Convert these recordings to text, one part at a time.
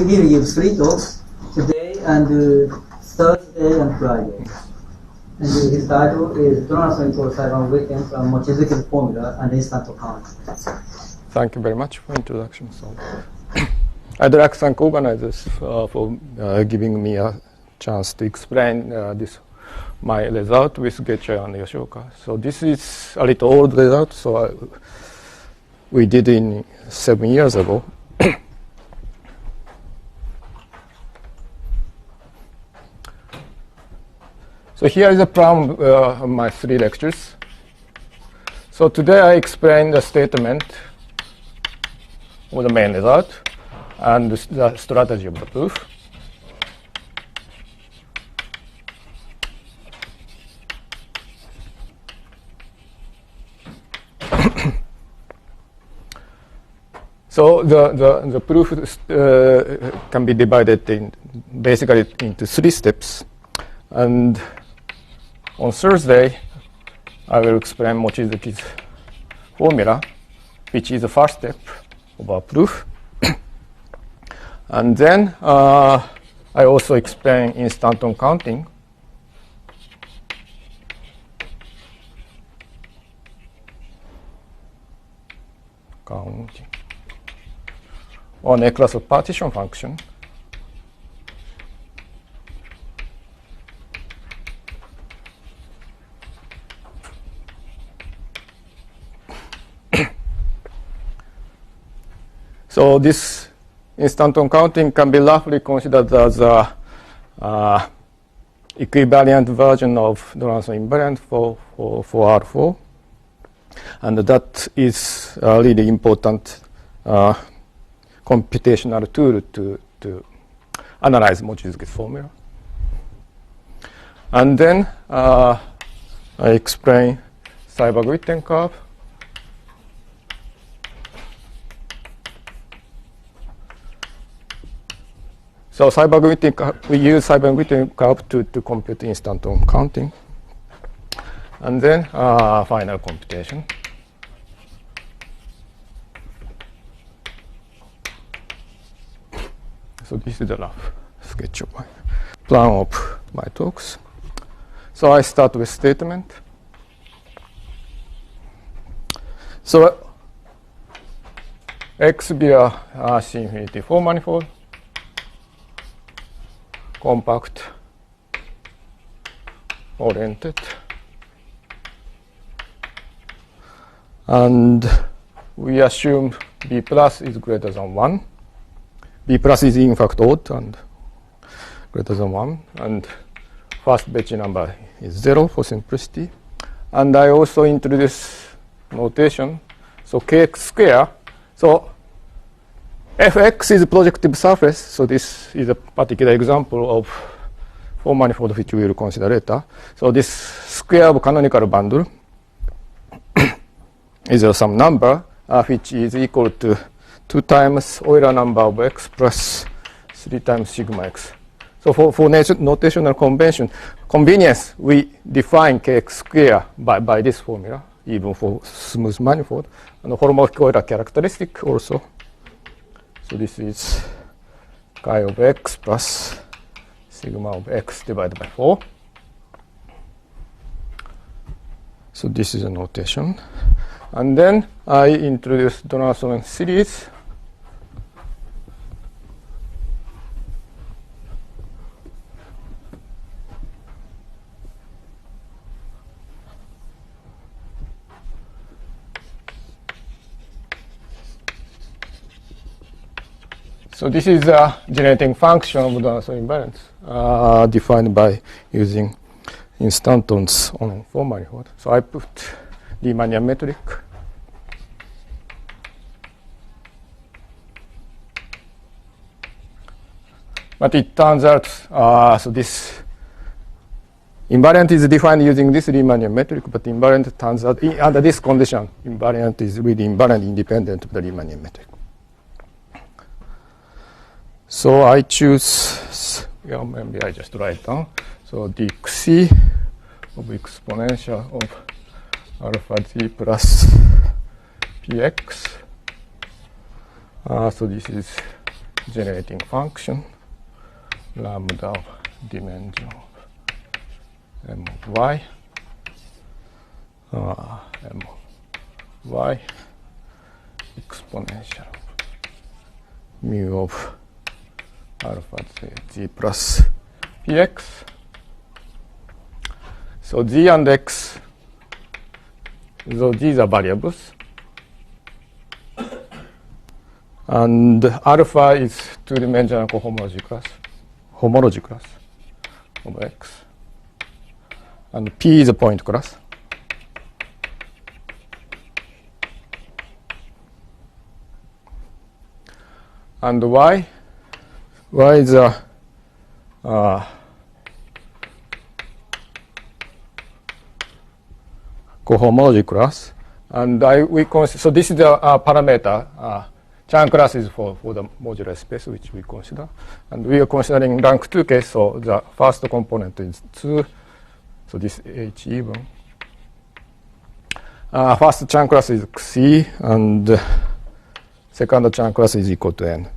will give 3 talks today and Thursday and Friday. And his title is Donaldson and Seiberg-Witten from Mochizuki's formula and instant count. Thank you very much for introduction. So, I'd like to thank organizers for giving me a chance to explain my result with Goettsche and Yoshioka. So this is a little old result, so we did it 7 years ago. So here is a plan of my 3 lectures. So today I explain the statement of the main result and the strategy of the proof. So the proof can be divided basically into 3 steps. And on Thursday, I will explain Mochizuki's formula, which is the first step of our proof. And then I also explain instanton counting. On a class of partition function. So this instanton counting can be roughly considered as a equivalent version of Donaldson invariant for R4. And that is a really important computational tool to analyze Mochizuki's formula. And then I explain Seiberg-Witten curve. So we use Seiberg-Witten curve to compute instanton counting. And then final computation. So this is the rough sketch of my plan of my talks. So I start with statement. So X be a C-infinity 4 manifold, compact, oriented, and we assume B plus is greater than 1. B plus is in fact odd and greater than 1, and first Betti number is 0 for simplicity. And I also introduce notation. So kx square. So fx is a projective surface. So this is a particular example of 4 manifold which we will consider later. So this square of canonical bundle is some number which is equal to 2 times Euler number of x plus 3 times sigma x. So for notational convenience, we define kx square by this formula, even for smooth manifold, and the holomorphic Euler characteristic also. So this is chi of x plus sigma of x divided by 4. So this is a notation. And then I introduce Donaldson series. So this is a generating function of Donaldson invariance defined by using instantons on 4 manifold. So I put Riemannian metric. But it turns out, so this invariant is defined using this Riemannian metric, but invariant turns out, under this condition, invariant is really invariant independent of the Riemannian metric. So I choose, maybe I just write down. So dxc of exponential of alpha t plus px. So this is generating function lambda of dimension of m of y m of y exponential of mu of alpha z plus px. So z and x, so these are variables. And alpha is two-dimensional cohomology class of x. And p is a point class. And y is a cohomology class. And so this is the parameter. Chan class is for the modular space, which we consider. And we are considering rank 2 case, so the first component is 2. So this H even. First Chan class is C, and second Chan class is equal to N.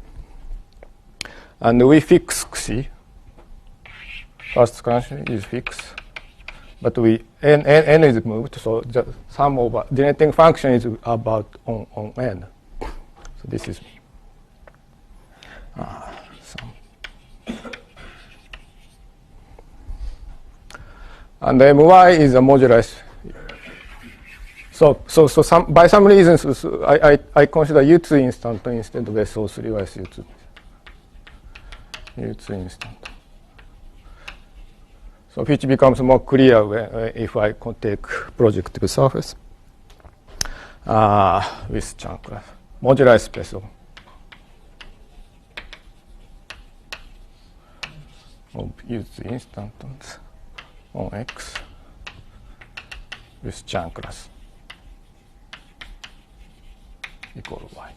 And we fix C. First function is fixed. But N is moved, so the sum over generating function is about on N. So this is sum. And my is a modulus. So by some reasons, I consider U2 instant instead of SO3 or SU2. U2 instant. So which becomes more clear if I take projective surface with Chan class. Modular space of use instantons on X with Chan class equal Y.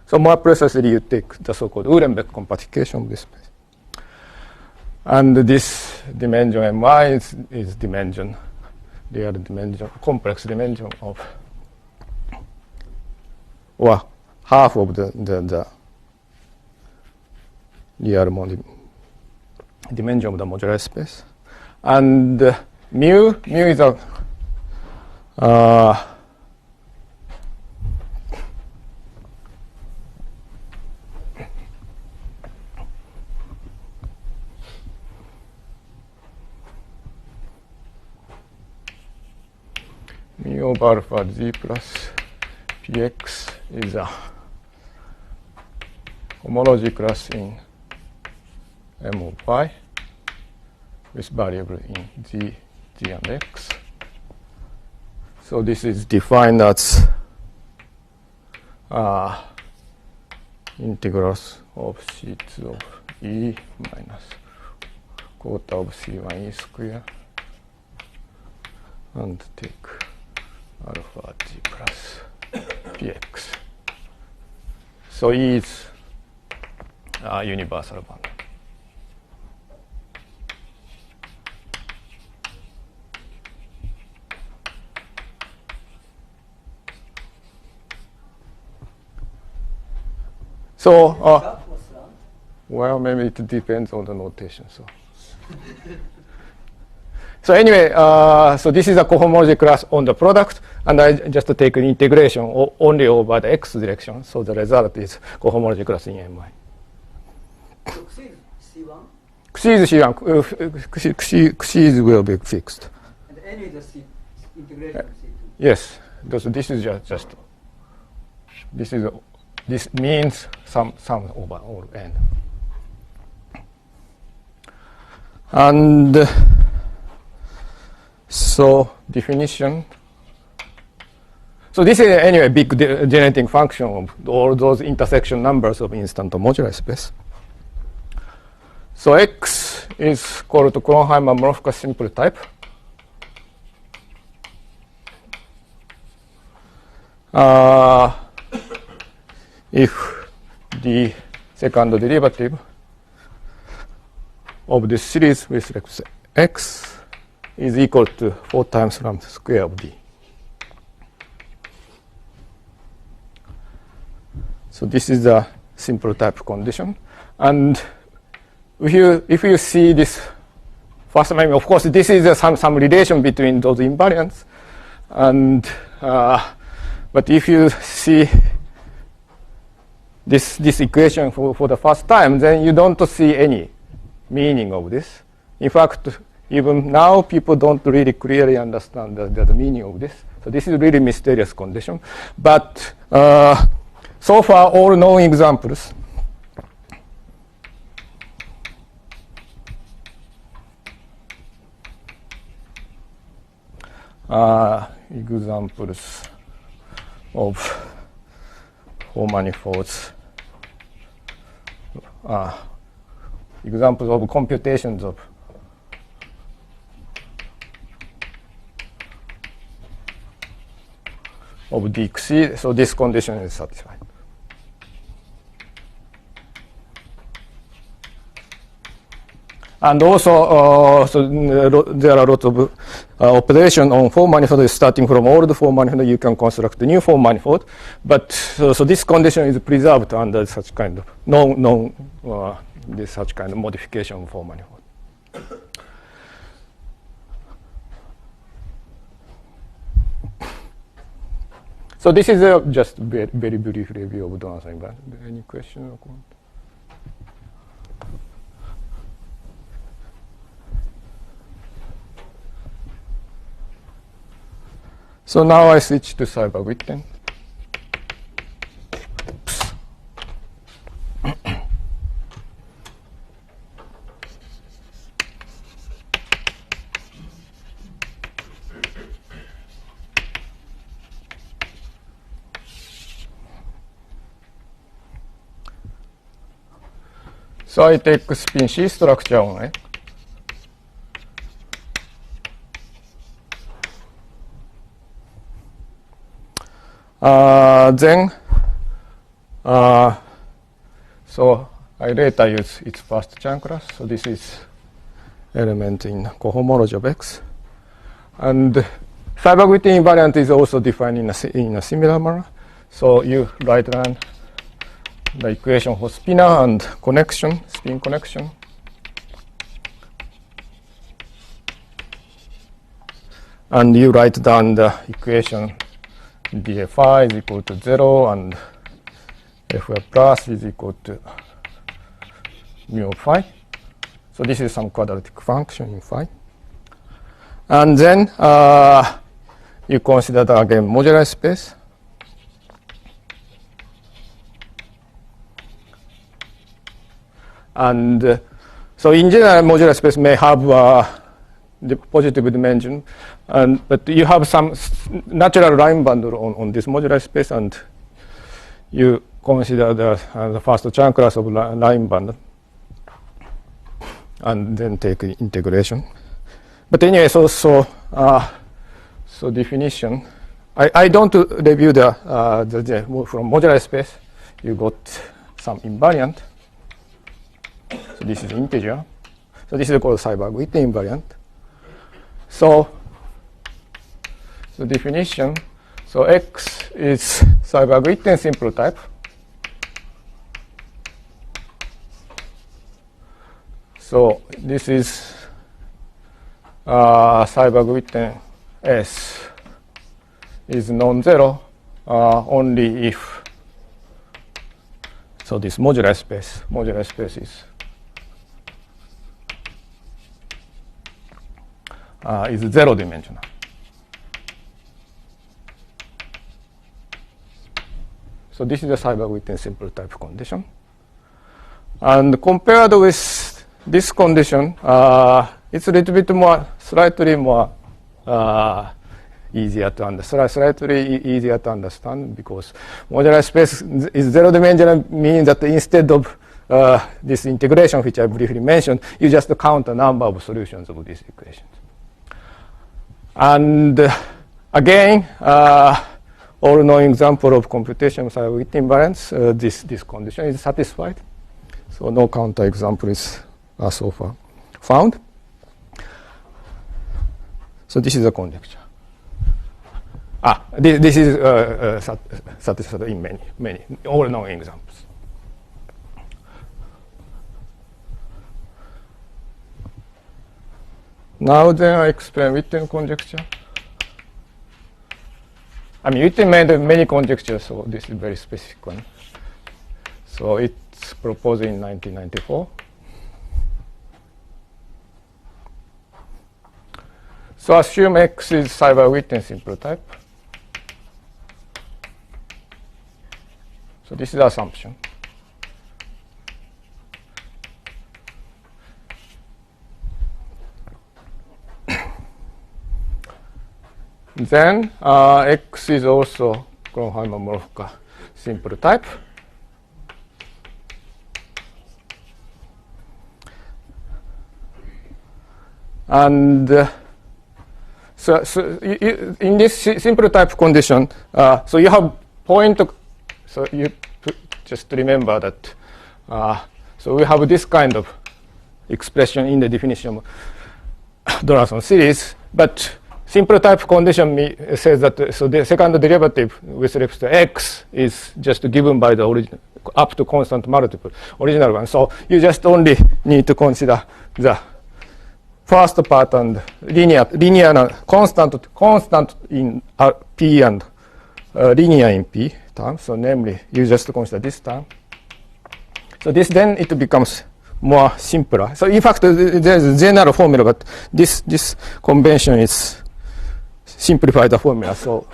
So more precisely, you take the so-called Uhlenbeck compactification of this space. And this dimension my is dimension, real dimension, complex dimension of, or half of the real dimension of the modular space. And mu is a mu of alpha z plus px is a homology class in M of y with variable in z and x. So this is defined as integrals of C2 of E minus quarter of C1 E square, and take alpha t plus px. So E is universal bound. So, well, maybe it depends on the notation. So anyway, so this is a cohomology class on the product, and I just take an integration only over the x direction. So the result is cohomology class in Mi. So Xi is C1? Xi is C1. Xi will be fixed. And N is the C integration of C2. Yes. This is just this means sum over all n. And so definition. So this is anyway big generating function of all those intersection numbers of instanton modular space. So X is called Kronheimer-Morfka simple type. If the second derivative of this series with respect to x is equal to 4 times lambda square of d. So this is the simple type condition. And if you see this first, I mean, of course, this is some relation between those invariants. And but if you see this equation for the first time, then you don't see any meaning of this. In fact, even now, people don't really clearly understand the meaning of this. So this is really mysterious condition. But so far, all known examples examples of four manifolds, examples of computations of DXC, so this condition is satisfied. And also, there are lots of operation on four manifold starting from old four manifold. You can construct a new four manifold, but so this condition is preserved under such kind of this such kind of modification of four manifold. So this is just very, very brief review of Donaldson. Any question or comment? So now I switch to Seiberg-Witten. So I take spin C structure only. Then, so I later use its first Chern class. So this is element in cohomology of X. And Seiberg-Witten invariant is also defined in a similar manner. So you write down the equation for spinor and connection, spin connection. And you write down the equation dfi is equal to 0 and fy plus is equal to mu of phi. So this is some quadratic function in phi. And then you consider again modular space. And so in general, modular space may have the positive dimension, but you have some natural line bundle on this modular space, and you consider the first Chern class of line bundle, and then take integration. But anyway, so definition. I don't review the from modular space. You got some invariant. So this is integer. So this is called Seiberg-Witten invariant. So the definition, so X is Seiberg-Witten simple type. So this is Seiberg-Witten S is non-zero only if, so this modular space is zero dimensional. So this is the Seiberg-Witten simple type condition. And compared with this condition, it's a little bit more, slightly more easier to understand, slightly easier to understand, because modular space is zero dimensional, means that instead of this integration, which I briefly mentioned, you just count the number of solutions of these equations. And again, all known example of computation of Seiberg-Witten invariance, this condition is satisfied. So no counter example is so far found. So this is a conjecture. This is satisfied in many all known examples. Now then I explain Witten conjecture. I mean, Witten made many conjectures, so this is a very specific one. So it's proposed in 1994. So assume X is Seiberg-Witten simple type. So this is the assumption. Then X is also Kronheimer-Morfka simple type. And so in this simple type condition, so you have point. So you just remember that. So we have this kind of expression in the definition of Donaldson series, but simple type condition says that so the second derivative with respect to x is just given by the original up to constant multiple original one. So you just only need to consider the first part and linear constant in p and linear in p terms. So namely, you just consider this term. So this then it becomes more simpler. So in fact, there is a general formula, but this convention is simplify the formula. So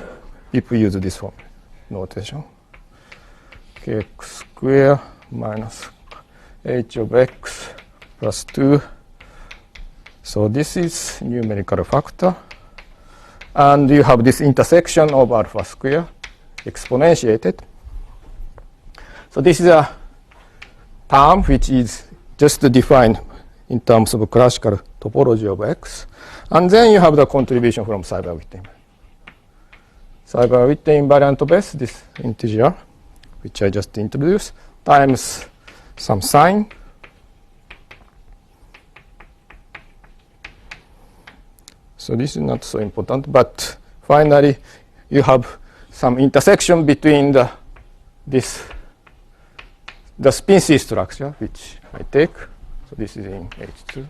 if we use this formula notation, kx square minus h of x plus 2. So this is numerical factor. And you have this intersection of alpha square exponentiated. So this is a term which is just defined in terms of classical topology of x. And then you have the contribution from Seiberg-Witten. Seiberg-Witten invariant base, this integer, which I just introduced, times some sign. So this is not so important, but finally you have some intersection between the spin C structure, which I take. So this is in H2.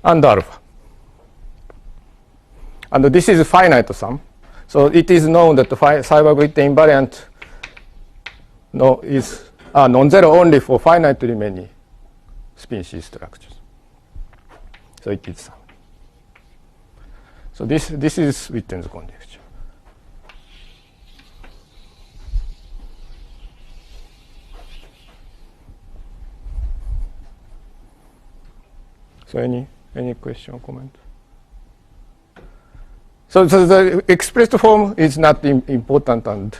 And alpha. And this is a finite sum. So it is known that the Seiberg-Witten invariant is non-zero only for finitely many spin C structures. So it is sum. So this is Witten's conjecture. So any question or comment? So the expressed form is not important, and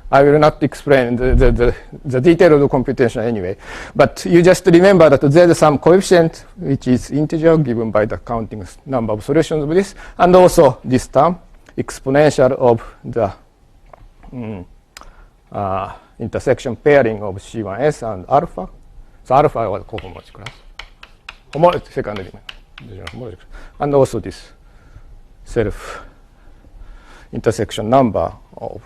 I will not explain the detail of the computation anyway. But you just remember that there is some coefficient which is integer given by the counting number of solutions of this, and also this term exponential of the intersection pairing of C1s and alpha. So alpha was cohomology class. Secondary homology. And also this self intersection number of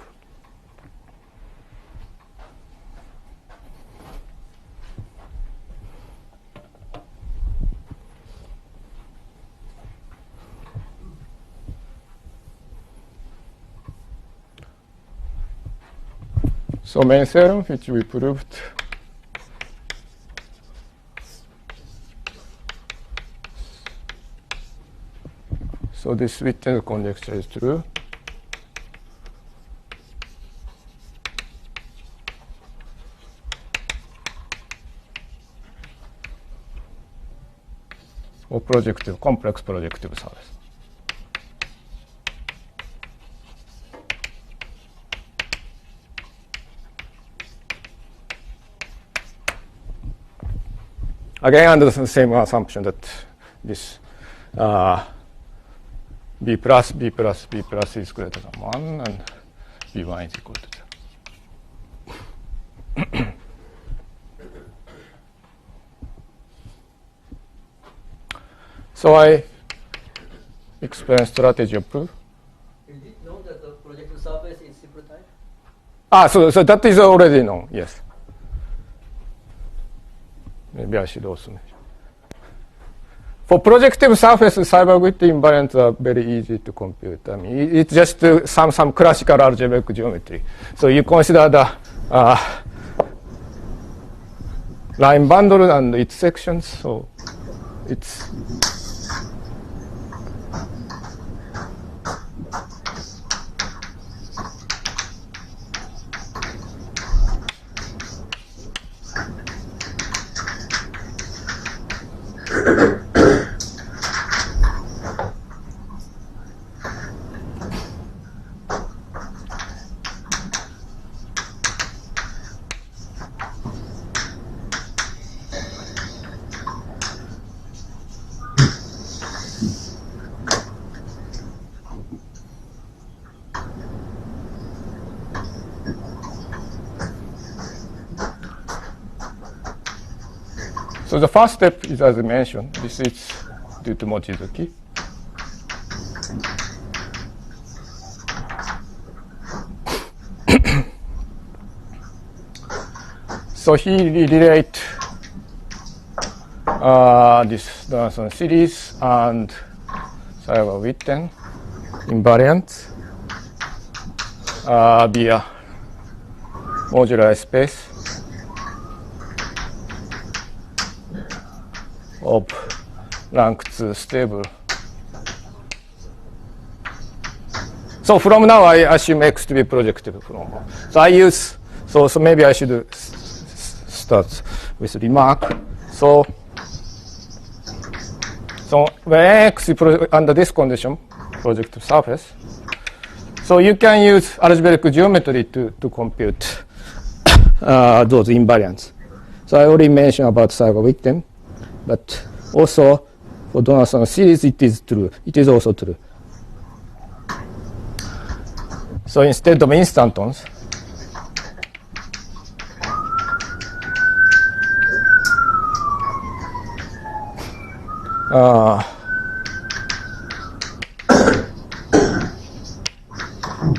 so main theorem which we proved. So this Witten's conjecture is true. For projective, complex projective surface. Again, under the same assumption that this b plus is greater than 1 and b1 is equal to 0. So I explain strategy of proof. You did know that the projective surface is simple type? So that is already known, yes. maybe I should also mention. For projective surface, Seiberg-Witten invariants are very easy to compute. I mean, it's just some classical algebraic geometry. So you consider the line bundle and its sections. So it's so the first step is, as I mentioned, this is due to Mochizuki. So he relate this Donaldson series and Seiberg-Witten invariants via modular space of rank 2 stable. So from now I assume X to be projective from. So I use, so maybe I should start with remark. So when X is under this condition, projective surface, so you can use algebraic geometry to compute those invariants. So I already mentioned about Seiberg-Witten, but also for Donaldson series, it is true. It is also true. So instead of instantons,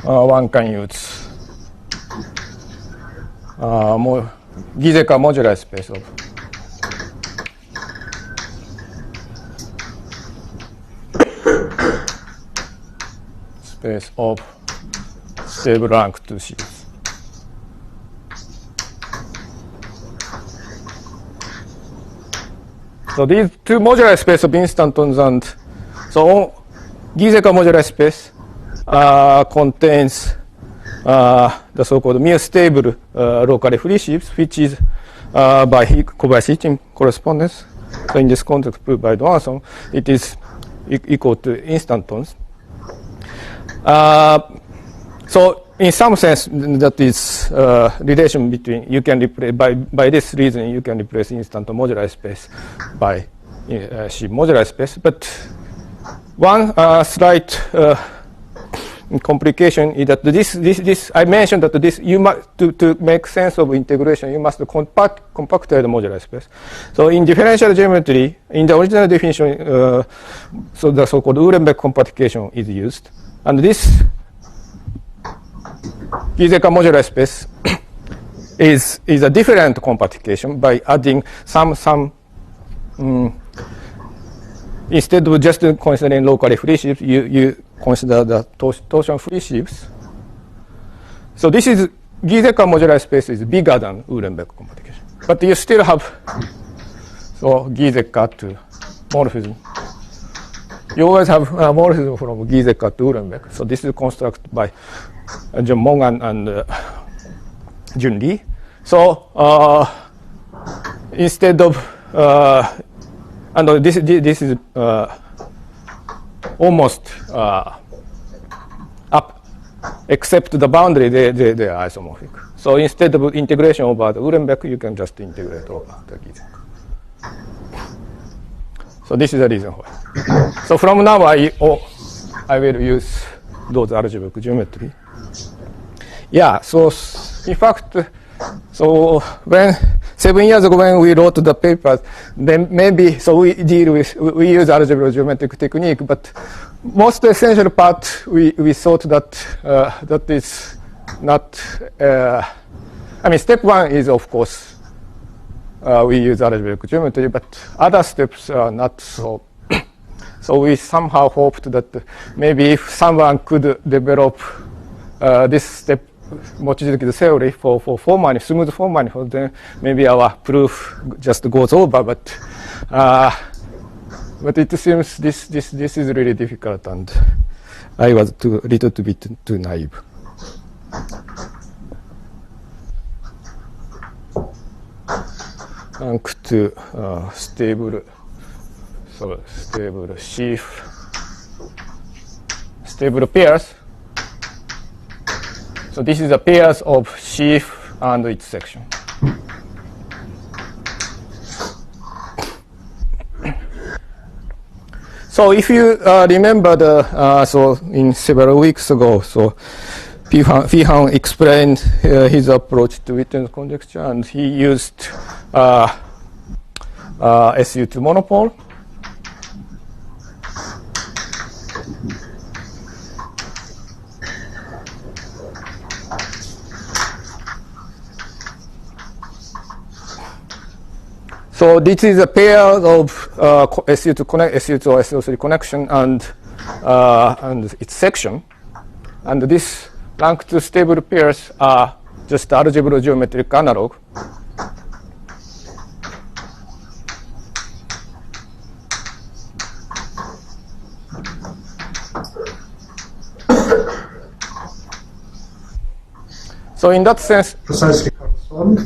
one can use more Giesecke modular space of stable rank 2 series. So these two modular space of instantons, and so Giesecke modular space contains the so-called mu stable locally free shifts, which is by Kobayashi correspondence. So in this context proved by Donaldson, it is equal to instantons. So in some sense, that is relation between, you can replace, by this reason, you can replace instanton modular space by C modular space. But one slight complication is that this I mentioned that this, you must, to make sense of integration, you must compactize the modular space. So in differential geometry, in the original definition, so the so-called Uhlenbeck compactification is used. And this Giesecke modular space is a different compactification by adding some instead of just considering locally free shifts, you consider the torsion free shifts. So this is Giesecke modular space is bigger than Uhlenbeck compactification, but you still have so Giesecke to morphism. You always have morphism from Giesecke to Uhlenbeck. So this is constructed by John Mongan and Jun Lee. So instead of and this is almost up, except the boundary they are isomorphic. So instead of integration over the Uhlenbeck, you can just integrate over the Giesecke. So this is the reason why. So from now I will use those algebraic geometry. Yeah, so in fact, so when 7 years ago when we wrote the papers, then maybe, so we use algebraic geometric technique, but most essential part we thought that that is not, I mean, step one is of course we use algebraic geometry, but other steps are not so. So we somehow hoped that maybe if someone could develop this step, Mochizuki's theory for smooth form manifold, then maybe our proof just goes over. But it seems this is really difficult, and I was a little bit too naive. Rank to stable sheaf, stable pairs. So this is a pairs of sheaf and its section. So if you remember so in several weeks ago, so Feehan explained his approach to Witten's conjecture, and he used SU2 monopole. So this is a pair of SU2 or SO3 connection and its section, and this rank 2 stable pairs are just algebra geometric analog. So in that sense, precisely correspond.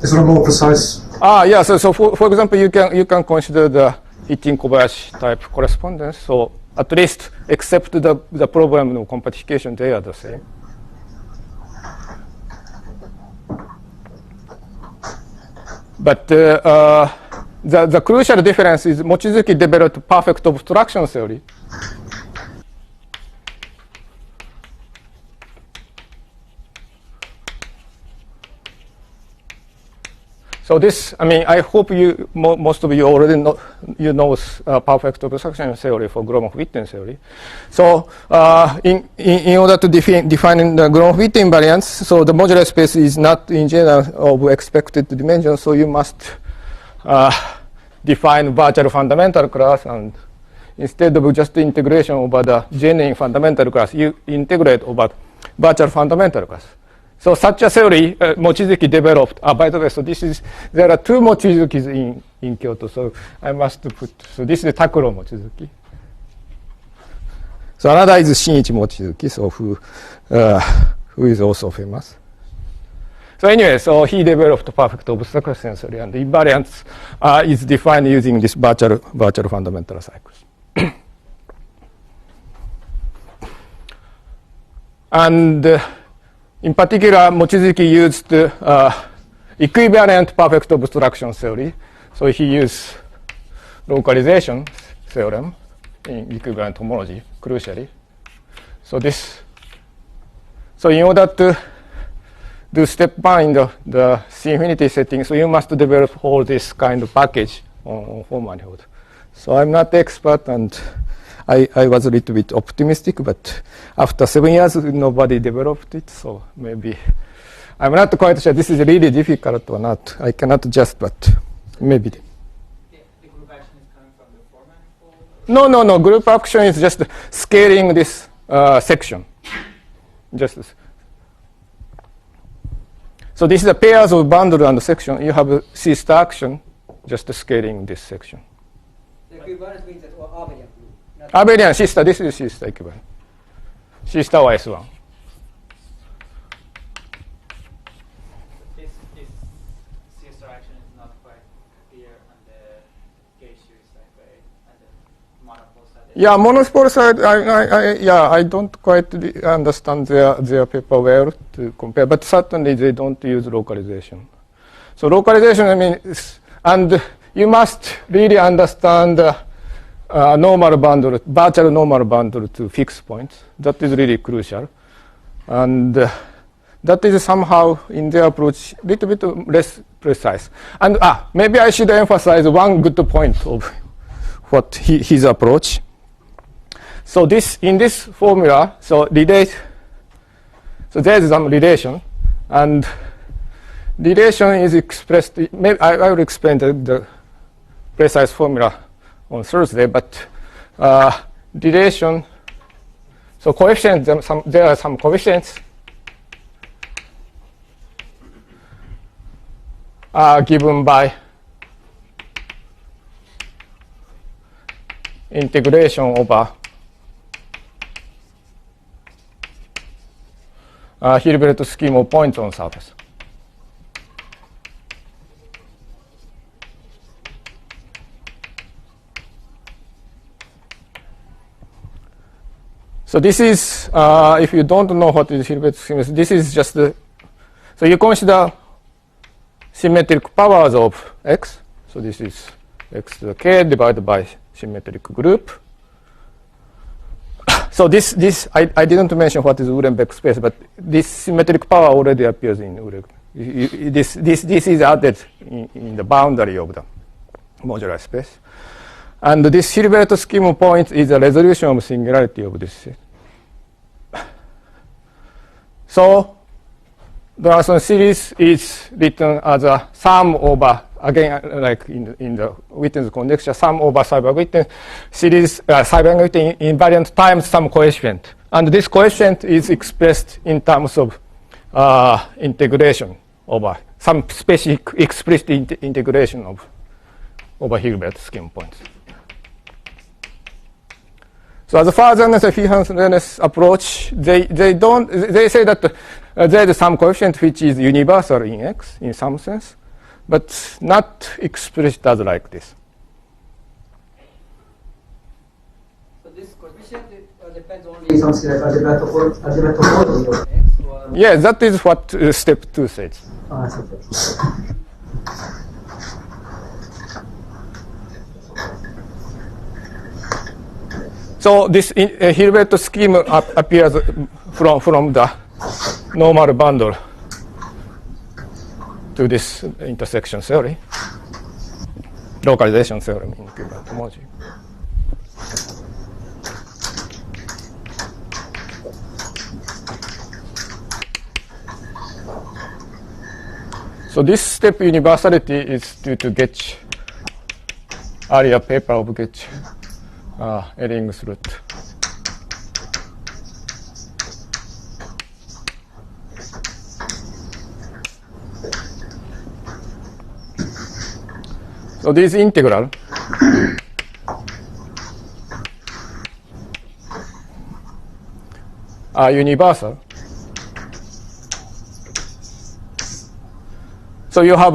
Is there a more precise? Yeah. So for example, you can consider the Hittin-Kobayashi type correspondence. So at least, except the problem of compactification, they are the same. But the crucial difference is Mochizuki developed perfect obstruction theory. So this, I mean, I hope most of you already know, perfect obstruction theory for Gromov-Witten theory. So in order to define the Gromov-Witten invariants, so the modular space is not in general of expected dimension, so you must define virtual fundamental class, and instead of just integration over the genuine fundamental class, you integrate over virtual fundamental class. So such a theory Mochizuki developed. By the way, so there are two Mochizukis in Kyoto. So I must put. So this is Takuro Mochizuki. So another is Shinichi Mochizuki, so who is also famous. So anyway, so he developed perfect obstruction theory, and the invariance is defined using this virtual fundamental cycles. And in particular, Mochizuki used equivalent perfect obstruction theory. So he used localization theorem in equivalent homology, crucially. So in order to do step 1 in the C-infinity setting, so you must develop all this kind of package on form manifold. So I'm not expert, and I was a little bit optimistic, but after 7 years, nobody developed it. So maybe I'm not quite sure this is really difficult or not. I cannot just, but maybe. The group action is coming from the form manifold? No. Group action is just scaling this section. So this is a pairs of bundle and section. You have a C-star action, just scaling this section. The equivalence means that abelian. Abelian C-star, this is C-star equivalent. C-star or S1. This C-star action is not quite clear on the Goettsche side, right? And the monopole side. Yeah, monopole side, I don't quite understand their paper well to compare, but certainly they don't use localization. So localization, I mean, and you must really understand normal bundle, virtual normal bundle to fixed points. That is really crucial. And that is somehow in their approach a little bit less precise. And maybe I should emphasize one good point of what his approach. So in this formula, so there is some relation, and relation is expressed. Maybe I will explain the precise formula on Thursday, but relation. So coefficients. There are some coefficients are given by integration over Hilbert scheme of points on surface. So this is, if you don't know what is Hilbert scheme, this is just the, so you consider symmetric powers of x. So this is x to the k divided by symmetric group. So this I didn't mention what is Uhlenbeck space, but this symmetric power already appears in Uhlenbeck. This is added in the boundary of the modular space. And this Hilbert scheme of points is a resolution of singularity of this set. So Donaldson series is written as a sum over, again, like in the Witten's conjecture, sum over Seiberg-Witten series, Seiberg-Witten invariant times some coefficient. And this coefficient is expressed in terms of integration over some specific explicit integration of over Hilbert scheme points. So as far as the Feehan approach, they say that there is some coefficient which is universal in X in some sense, but not expressed as like this. So this coefficient depends only on something like algebra topology of X? Or Yes, that is what step 2 says. that's okay. So this Hilbert scheme appears from the normal bundle to this intersection theory, localization theorem in equivalent homology. So this step universality is due to Goettsche, earlier paper of Goettsche. Ehrings root. So this integral are universal. So you have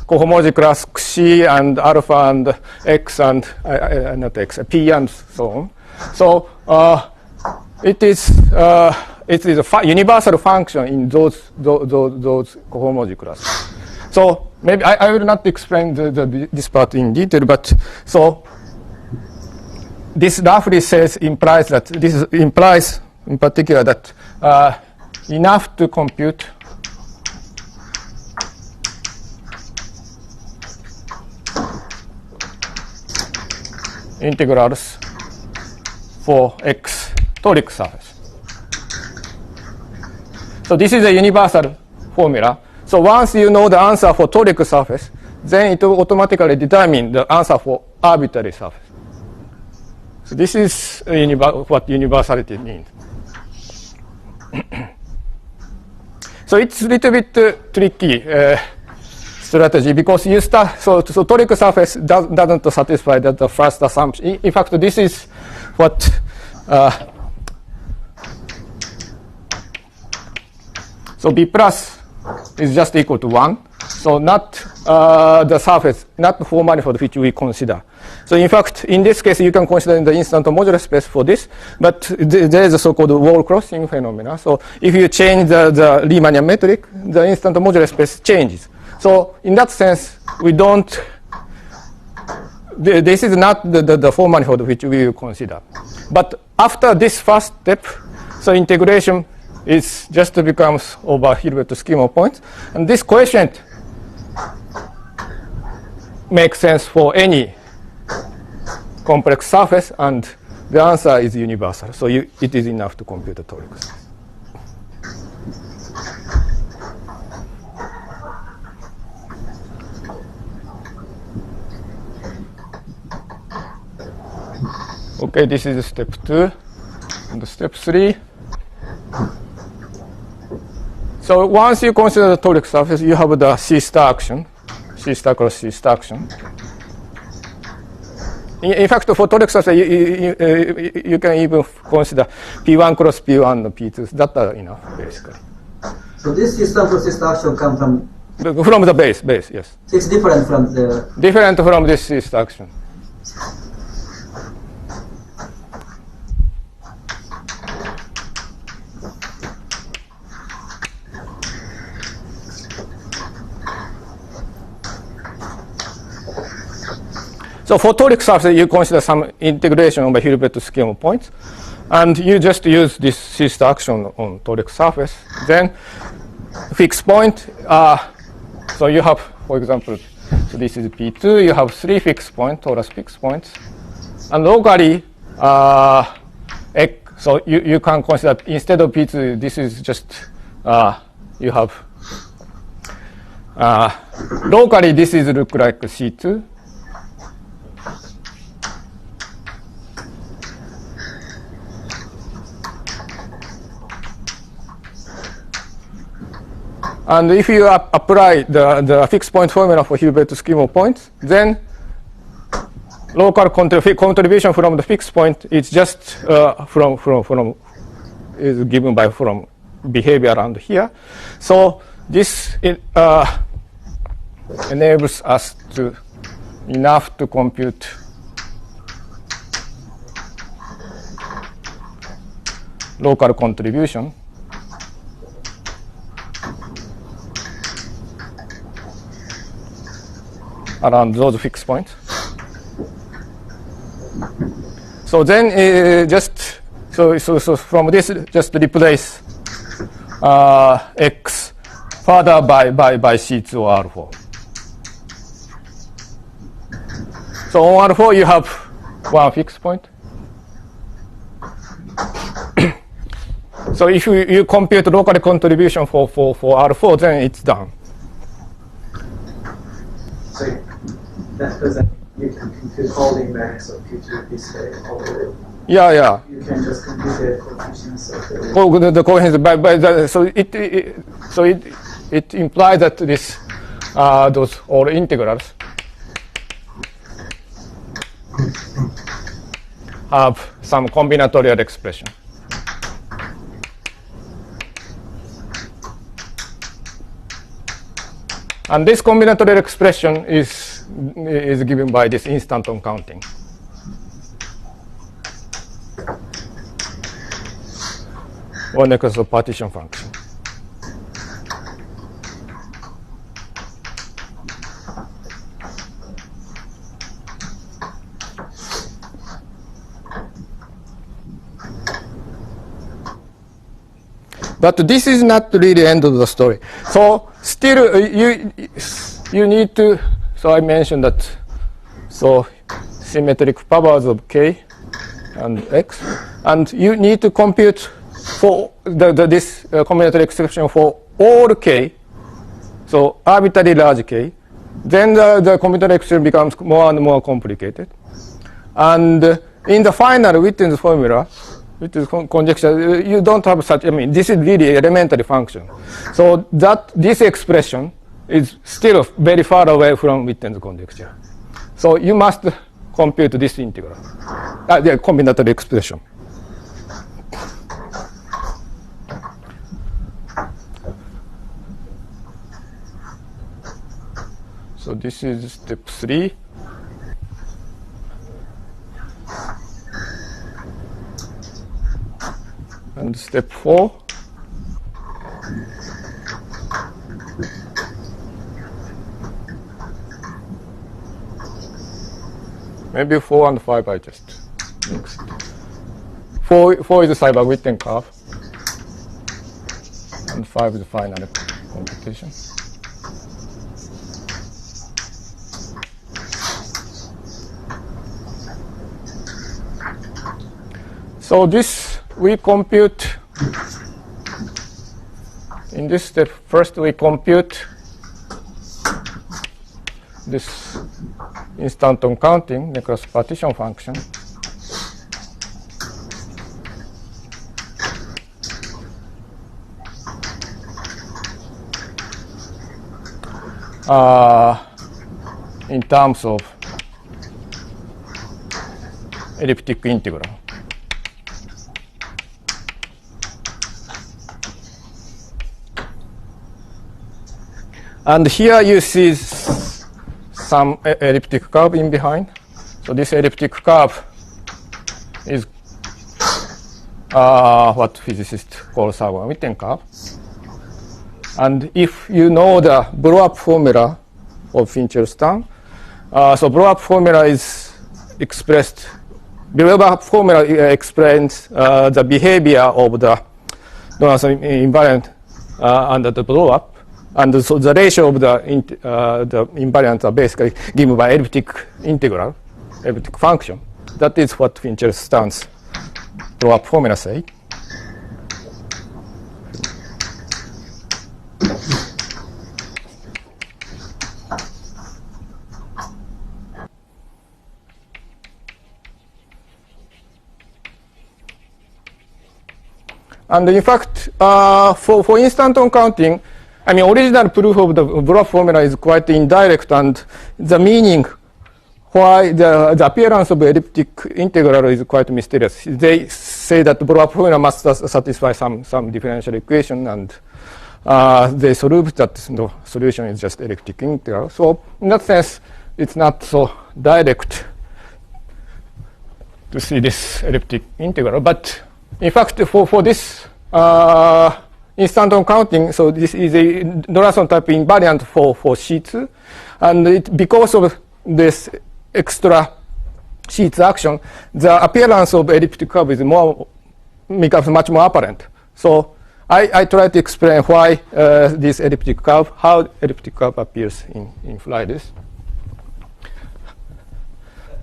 cohomology class Xi and alpha and x and not x, p and so on. So it is a universal function in those cohomology classes. So maybe I will not explain this part in detail, but so this roughly implies that this implies in particular that enough to compute integrals for x toric surface. So this is a universal formula. So once you know the answer for toric surface, then it will automatically determine the answer for arbitrary surface. So this is what universality means. So it's a little bit tricky strategy because you start, so toric surface doesn't satisfy the first assumption. In fact, this is what so B plus is just equal to 1. So not the surface, not the full manifold which we consider. So in fact, in this case, you can consider the instanton modular space for this, but there is a so-called wall crossing phenomena. So if you change the Riemannian metric, the instanton modular space changes. So in that sense, we don't, this is not the full manifold which we will consider. But after this first step, so integration is just becomes over Hilbert scheme of points. And this coefficient makes sense for any complex surface, and the answer is universal. So it is enough to compute the toric surface. Okay, this is step 2. And step 3. So once you consider the toric surface, you have the C star action, C star cross C star action. In fact, for toric surface, you can even consider P1 cross P1 and P2. That are enough, basically. So this C star cross C star action comes from the base, yes. So it's different from the Different from this C star action. So for toric surface, you consider some integration of a Hilbert scheme of points, and you just use this C star action on toric surface. Then fixed point. So you have, for example, so this is P2. You have 3 fixed points, torus fixed points, and locally, so you can consider instead of P2, this is just you have locally. This is look like C2. And if you apply the fixed point formula for Hilbert scheme of points, then local contribution from the fixed point is just is given by from behavior around here. So this enables us to enough to compute local contribution around those fixed points. So then so from this just replace x further by C2 or R4. So on R4 you have one fixed point. So if you compute local contribution for R4, then it's done. So that's because you can compute all the invariants of P2 this way. Yeah. You can just compute the coefficients of the. Oh, the coefficients. So it implies that this those all integrals have some combinatorial expression. And this combinatorial expression is given by this instanton counting. One equals a partition function. But this is not really the end of the story. So still, you need to. So I mentioned that. So symmetric powers of k and x, and you need to compute for this combinatorial expression for all k. So arbitrarily large k. Then the combinatorial expression becomes more and more complicated. And in the final Witten's formula, Witten's conjecture, you don't have such. I mean, this is really elementary function. So that this expression is still very far away from Witten's conjecture. So you must compute this integral, the combinatorial expression. So this is step 3. And step 4. Maybe 4 and 5 I just mixed. 4 is the Seiberg-Witten curve. And 5 is the final computation. So this we compute in this step. First we compute this instanton counting across partition function. in terms of elliptic integral. And here you see some elliptic curve in behind. So this elliptic curve is what physicists call Seiberg-Witten curve. And if you know the blow-up formula of Finchel-Stern, so blow-up formula is expressed. Blow-up formula explains the behavior of the Donaldson invariant under the blow-up. And so the ratio of the invariants are basically given by elliptic integral, elliptic function. That is what Finchel-Stern's blow-up formula say. And in fact, for instanton counting, I mean, original proof of the blow-up formula is quite indirect, and the meaning why the appearance of elliptic integral is quite mysterious. They say that the blow-up formula must satisfy some differential equation, and they solve that the solution is just elliptic integral. So in that sense, it's not so direct to see this elliptic integral. But in fact, for this instanton counting, so this is a Donaldson type invariant for C2, and because of this extra sheets action, the appearance of elliptic curve is becomes much more apparent. So I try to explain why this elliptic curve, how elliptic curve appears in Fridays.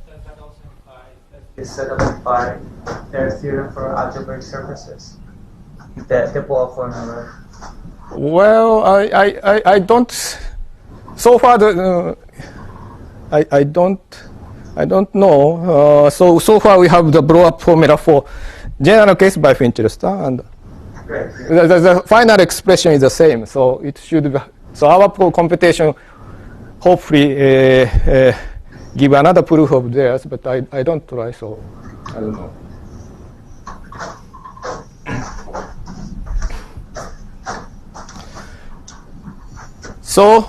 Does that also imply that Is set up by their theorem for algebraic surfaces? The blow-up formula. Well, I don't. So far, I don't know. So far we have the blow-up formula for general case by Finchel-Stern, and the final expression is the same. So it should be. So our computation hopefully give another proof of theirs, but I don't try, so I don't know. So,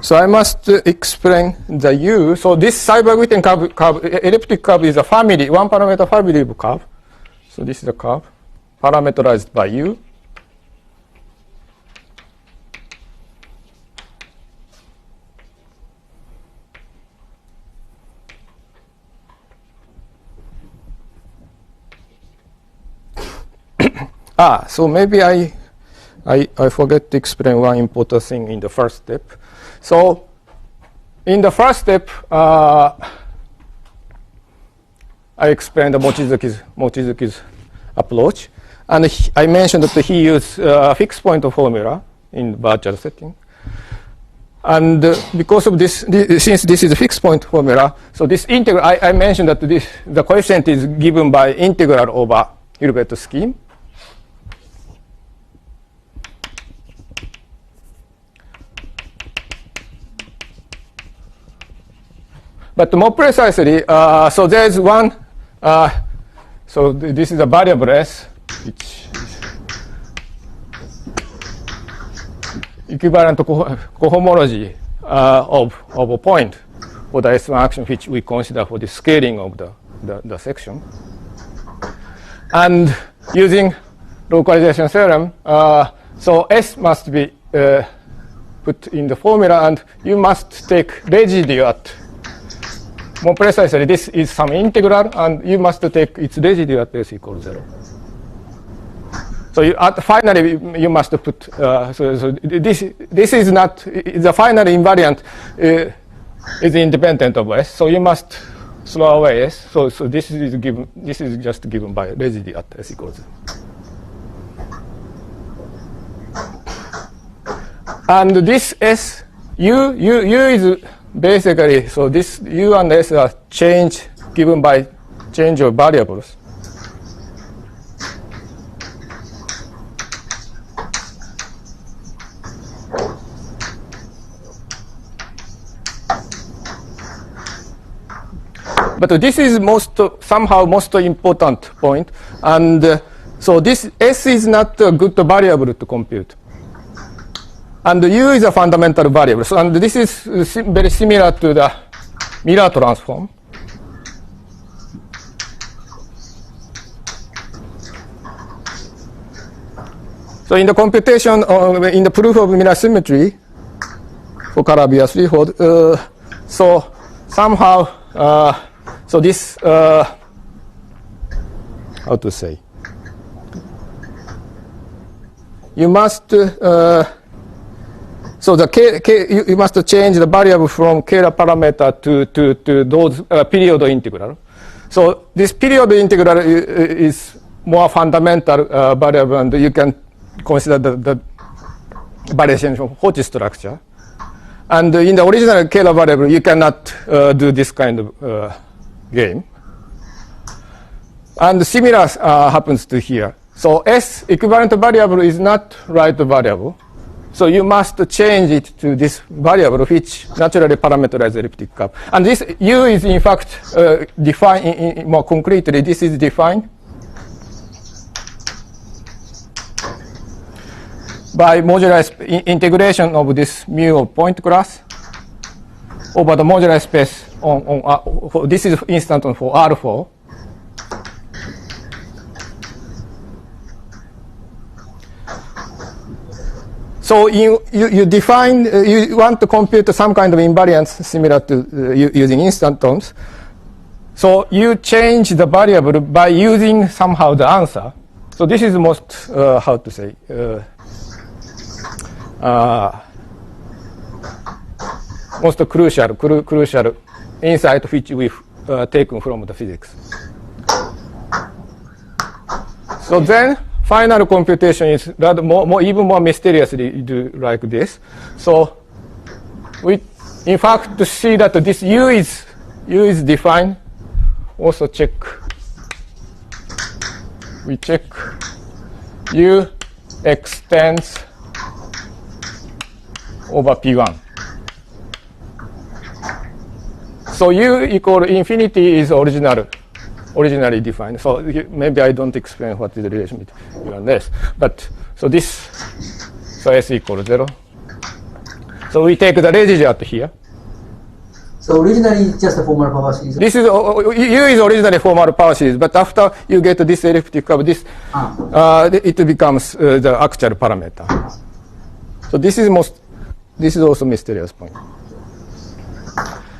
so I must explain the U. So this Seiberg-Witten curve, elliptic curve is a family, one parameter family of curve. So this is a curve parameterized by U. So maybe I forget to explain one important thing in the first step. So in the first step, I explained the Mochizuki's approach, and I mentioned that he used a fixed point formula in virtual setting. And because of this, since this is a fixed point formula, so this integral, I mentioned that the coefficient is given by integral over Hilbert scheme. But more precisely, so there's one, so this is a variable S, which is equivalent to cohomology of a point for the S1 action, which we consider for the scaling of the section. And using localization theorem, so S must be put in the formula, and you must take residue at. More precisely, this is some integral, and you must take its residue at S equals 0. So finally, you must put. So this is not the final invariant is independent of S. So you must throw away S. So this is given. This is just given by residue at S equals 0. And this S U is. Basically, so this U and S are change given by change of variables. But this is somehow most important point. And so this S is not a good variable to compute. And U is a fundamental variable. So, and this is very similar to the Miller transform. So in the computation, in the proof of Miller symmetry for Calabi threefold, so somehow, so this, how to say? You must, so the you must change the variable from Kähler parameter to those period integral. So this period integral is more fundamental variable, and you can consider the variation from Hodge structure. And in the original Kähler variable, you cannot do this kind of game. And similar happens to here. So S equivalent variable is not right variable. So you must change it to this variable which naturally parameterizes elliptic curve. And this U is in fact defined more concretely. This is defined by moduli integration of this mu of point class over the moduli space on this is instanton for R4. So you define, you want to compute some kind of invariance similar to using instantons. So you change the variable by using somehow the answer. So this is most, how to say, most crucial insight which we've taken from the physics. So then, final computation is rather even more mysteriously do like this. So we, in fact, to see that this U is defined. Also check. We check U extends over P1. So U equal infinity is originally defined. So maybe I don't explain what is the relation between U and S. But so this, so S equals 0. So we take the residue out here. So originally it's just a formal power series. This is U is originally formal power series, but after you get this elliptic curve, this it becomes the actual parameter. So this is also mysterious point.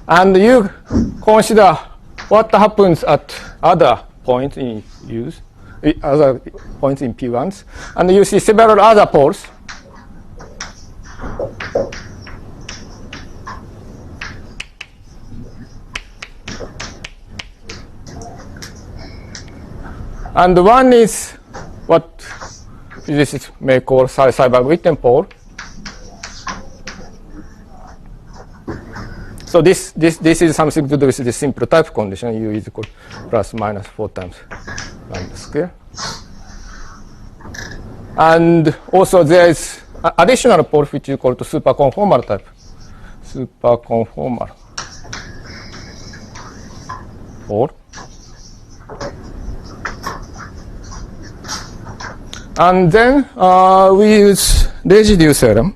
And you consider what happens at other points in use, other points in P1s, and you see several other poles. And one is what physicists may call Seiberg-Witten pole. So this is something to do with the simple type condition. U is equal plus minus 4 times lambda square. And also there is additional pole which you call the superconformal type. Superconformal pole. And then we use residue theorem.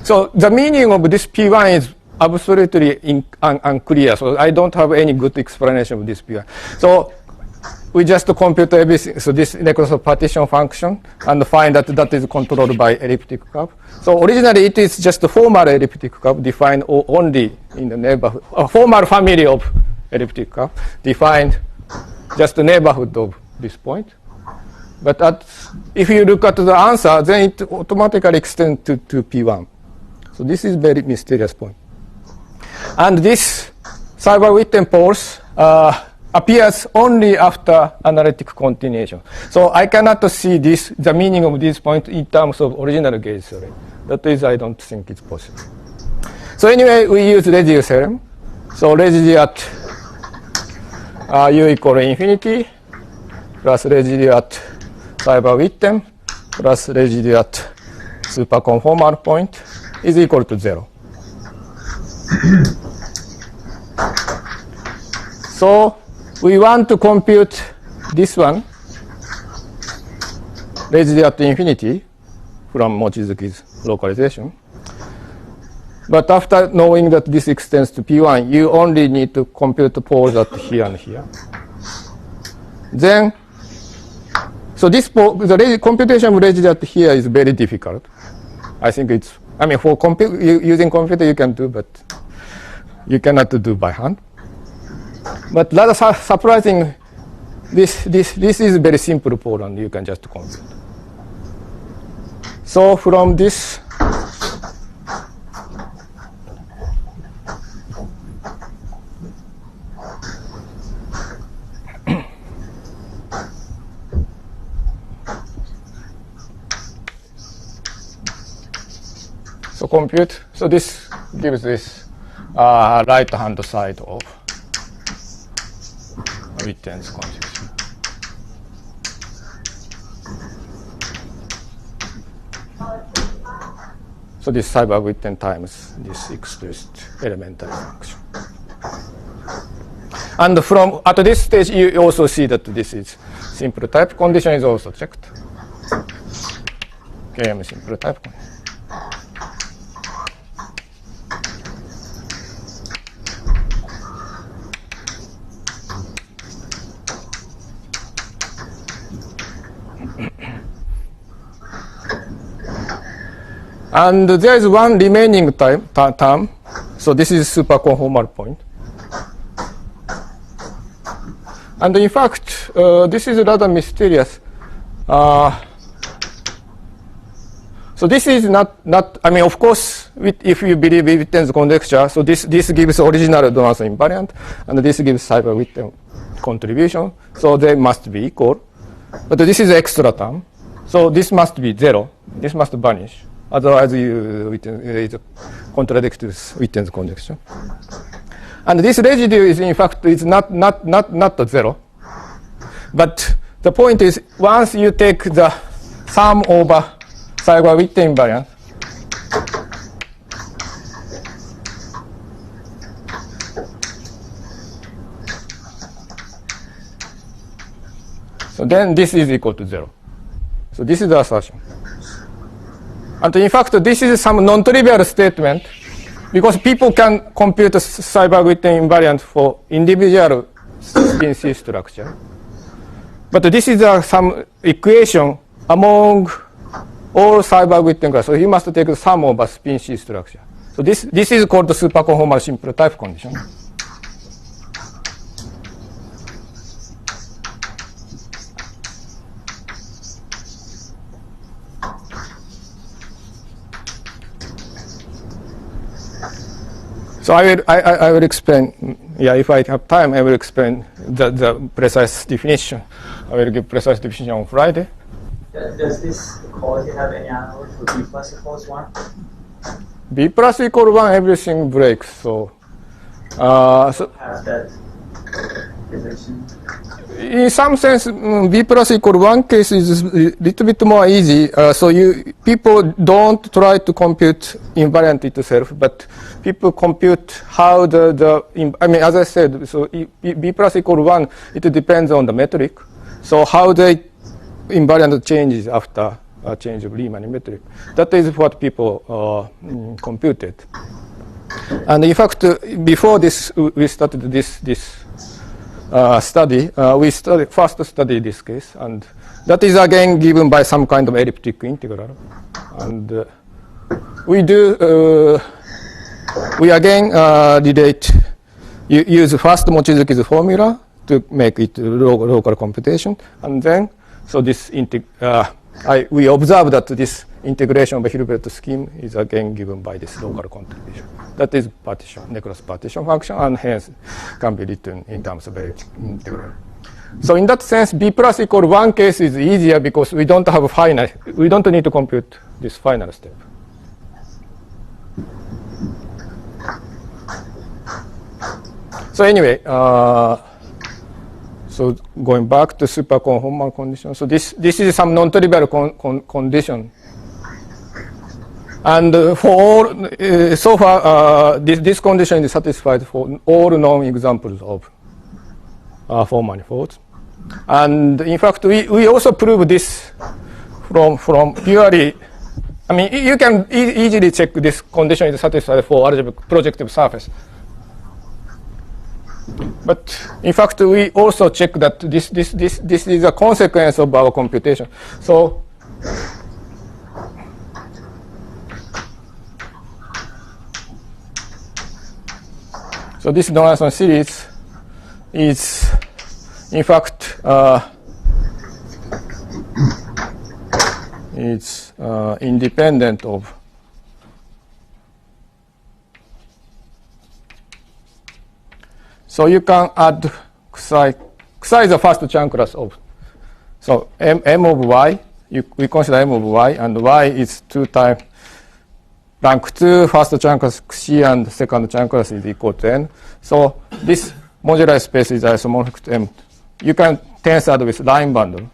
So the meaning of this P1 is absolutely unclear. So I don't have any good explanation of this P1. So we just compute everything. So this necklace of partition function and find that that is controlled by elliptic curve. So originally it is just a formal elliptic curve defined only in the neighborhood, a formal family of elliptic curve defined just the neighborhood of this point. But if you look at the answer, then it automatically extends to P1. So this is very mysterious point. And this Seiberg-Witten poles appears only after analytic continuation. So I cannot see the meaning of this point in terms of original gauge theory. That is, I don't think it's possible. So anyway, we use residue theorem. So residue at u equal infinity plus residue at Seiberg-Witten plus residue at superconformal point is equal to 0. So we want to compute this one, residue at infinity, from Mochizuki's localization. But after knowing that this extends to P1, you only need to compute the poles at here and here. Then, so this the computation of residue at here is very difficult. I think it's, I mean, for using computer you can do, but you cannot do by hand. But rather surprising, this is very simple pole and you can just compute. So from this, so compute, so this gives this right hand side of Witten's conjugation. So this Seiberg-Witten times this expressed elementary function. And from at this stage, you also see that this is simple type condition is also checked. KM simple type condition. And there is one remaining term. So this is superconformal point. And in fact, this is rather mysterious. So this is not, I mean, of course, if you believe Witten's conjecture, so this gives original Donaldson invariant, and this gives Seiberg-Witten contribution. So they must be equal. But this is extra term. So this must be 0. This must vanish. Otherwise, it contradicts Witten's conjecture. And this residue is, in fact, it's not 0. But the point is, once you take the sum over Seiberg-Witten invariance, so then this is equal to 0. So this is the assertion. And in fact, this is some non-trivial statement because people can compute Seiberg-Witten invariant for individual spin C structure. But this is some equation among all Seiberg-Witten class. So you must take the sum of a spin C structure. So this is called the superconformal simple type condition. So I will explain, yeah, if I have time, I will explain the precise definition. I will give precise definition on Friday. Does this equality have any analog for b plus equals 1? B plus equal 1, everything breaks. So, Have that relation? In some sense, B plus equal 1 case is a little bit more easy. So people don't try to compute invariant itself, but people compute how I mean, as I said, so B plus equal 1, it depends on the metric. So how the invariant changes after a change of Riemann metric. That is what people computed. And in fact, before this, we started this study. We first studied this case, and that is again given by some kind of elliptic integral. And we again relate, use first Mochizuki's formula to make it local computation, and then so this we observe that this integration of a Hilbert scheme is again given by this local contribution. That is partition, Necros partition function, and hence can be written in terms of elliptic integral. So in that sense, B plus equal 1 case is easier because we don't have a final, we don't need to compute this final step. So anyway, So going back to superconformal condition. So this is some non-trivial condition. And for all, so far, this condition is satisfied for all known examples of four manifolds. And in fact, we also prove this from purely, I mean, you can easily check this condition is satisfied for algebraic projective surface. But in fact, we also check that this is a consequence of our computation. So this Donaldson series is, in fact, it's independent of so you can add psi. Psi is the first chunkless of. So m of y, we consider m of y, and y is 2 times rank 2, first chunkless xi, and second chunkless is equal to n. So this moduli space is isomorphic to M. You can tensor with line bundle.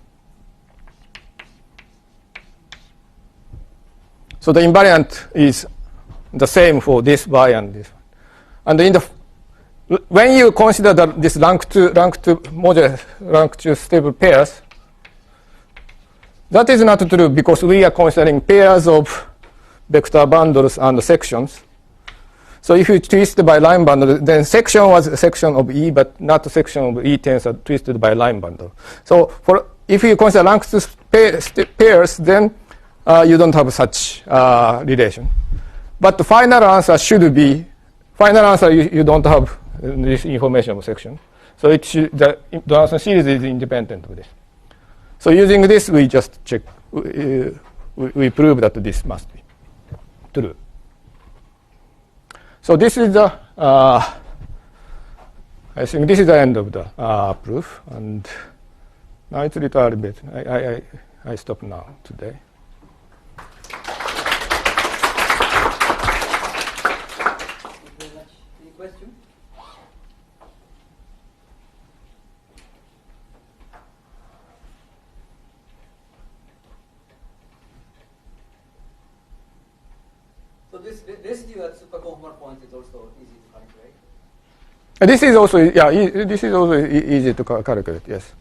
So the invariant is the same for this y and this one. And in the when you consider this rank 2 moduli, rank 2 stable pairs, that is not true because we are considering pairs of vector bundles and sections. So if you twist by line bundle, then section was a section of E, but not a section of E tensor twisted by line bundle. So if you consider rank 2 pairs, then you don't have such relation. But the final answer should be, final answer you don't have this information of section. So it should, the Donaldson series is independent of this. So using this, we just check, we prove that this must be true. So this is the, I think this is the end of the proof. And now it's a little bit, I stop now today. Any question? So this residue at superconformal points is also easy to calculate. This is also, this is also easy to calculate, yes.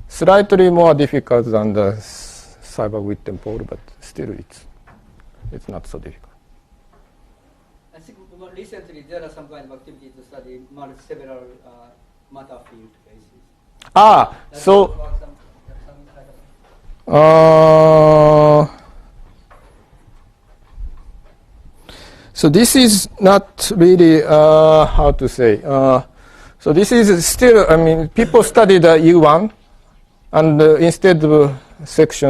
Slightly more difficult than the Seiberg-Witten pole, but still it's not so difficult. I think recently there are some kind of activity to study several matter field cases. So so this is not really, how to say, so this is still, I mean, people study the U1, and instead of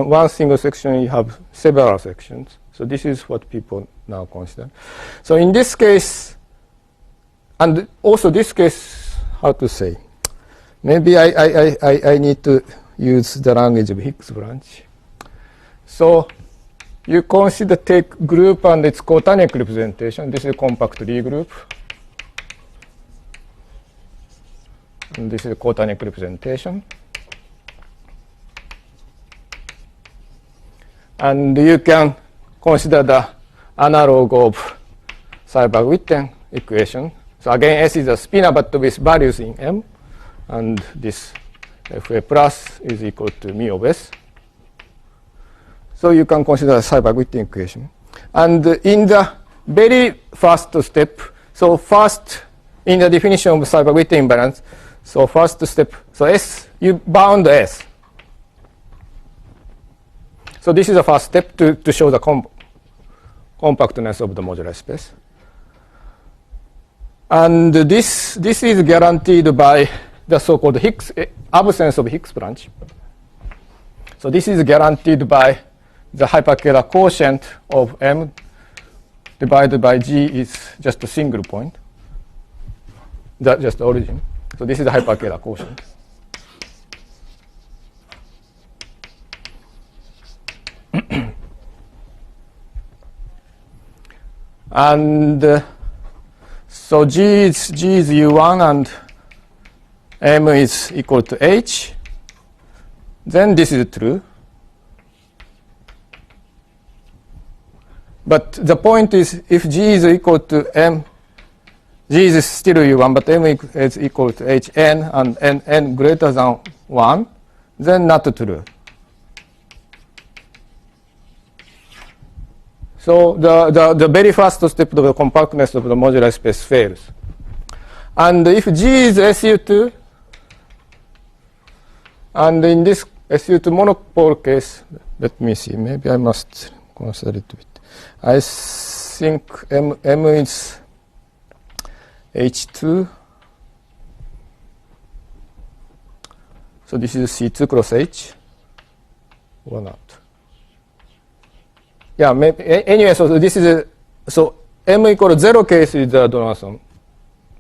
one single section, you have several sections. So this is what people now consider. So in this case, and also this case, how to say, maybe I need to use the language of Higgs branch. So you consider take group and its quaternion representation. This is a compact Lie group. And this is a quaternion representation. And you can consider the analog of Seiberg-Witten equation. So again, S is a spinor, but with values in M. And this Fa plus is equal to mu of S. So you can consider a Seiberg-Witten equation. And in the very first step, so first in the definition of Seiberg-Witten invariance, so first step, so S, you bound S. So this is the first step to show the compactness of the moduli space. And this is guaranteed by the so-called Higgs, absence of Higgs branch. So this is guaranteed by the hyperkähler quotient of M divided by G is just a single point. That's just the origin. So this is the hyperkähler quotient. And so G is U1, and M is equal to H, then this is true. But the point is, if G is equal to M, G is still U1, but M is equal to Hn and n greater than 1, then not true. So the very first step of the compactness of the modular space fails. And if G is SU2, and in this SU2 monopole case, let me see, maybe I must consider it a bit. I think M is H2. So this is C2 cross H, or not? Yeah, maybe, anyway, so this is so M equal 0 case is the Donaldson,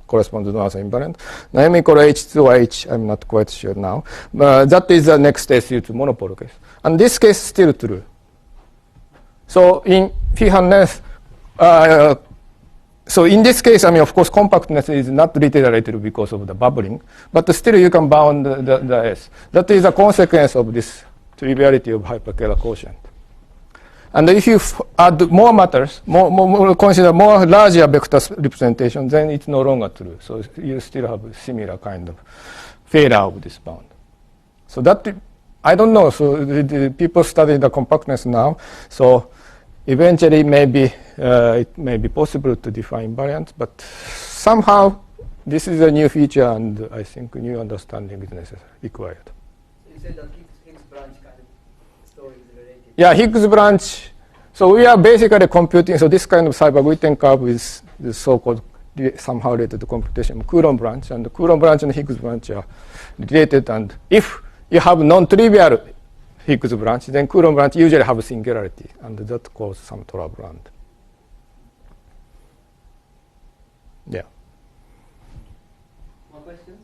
corresponds to Donaldson invariant. Now M equal H2 or H, I'm not quite sure now. That is the next SU2 monopole case. And this case is still true. So in Feehan length, so in this case, I mean, of course, compactness is not reiterated because of the bubbling, but still you can bound the S. That is a consequence of this triviality of hyperkähler quotient. And if you add more matters, consider more larger vector representation, then it's no longer true. So you still have a similar kind of failure of this bound. So that, I don't know. So the people study the compactness now. So eventually, maybe it may be possible to define invariants, but somehow this is a new feature, and I think new understanding is necessary, required. So you said that Higgs branch kind of story is related. Yeah, Higgs branch. So we are basically computing. So this kind of Seiberg-Witten curve is the so-called somehow related to computation of Coulomb branch, and the Coulomb branch and Higgs branch are related. And if you have non-trivial Higgs branch, then Coulomb branch usually have a singularity, and that causes some trouble. And yeah. More questions?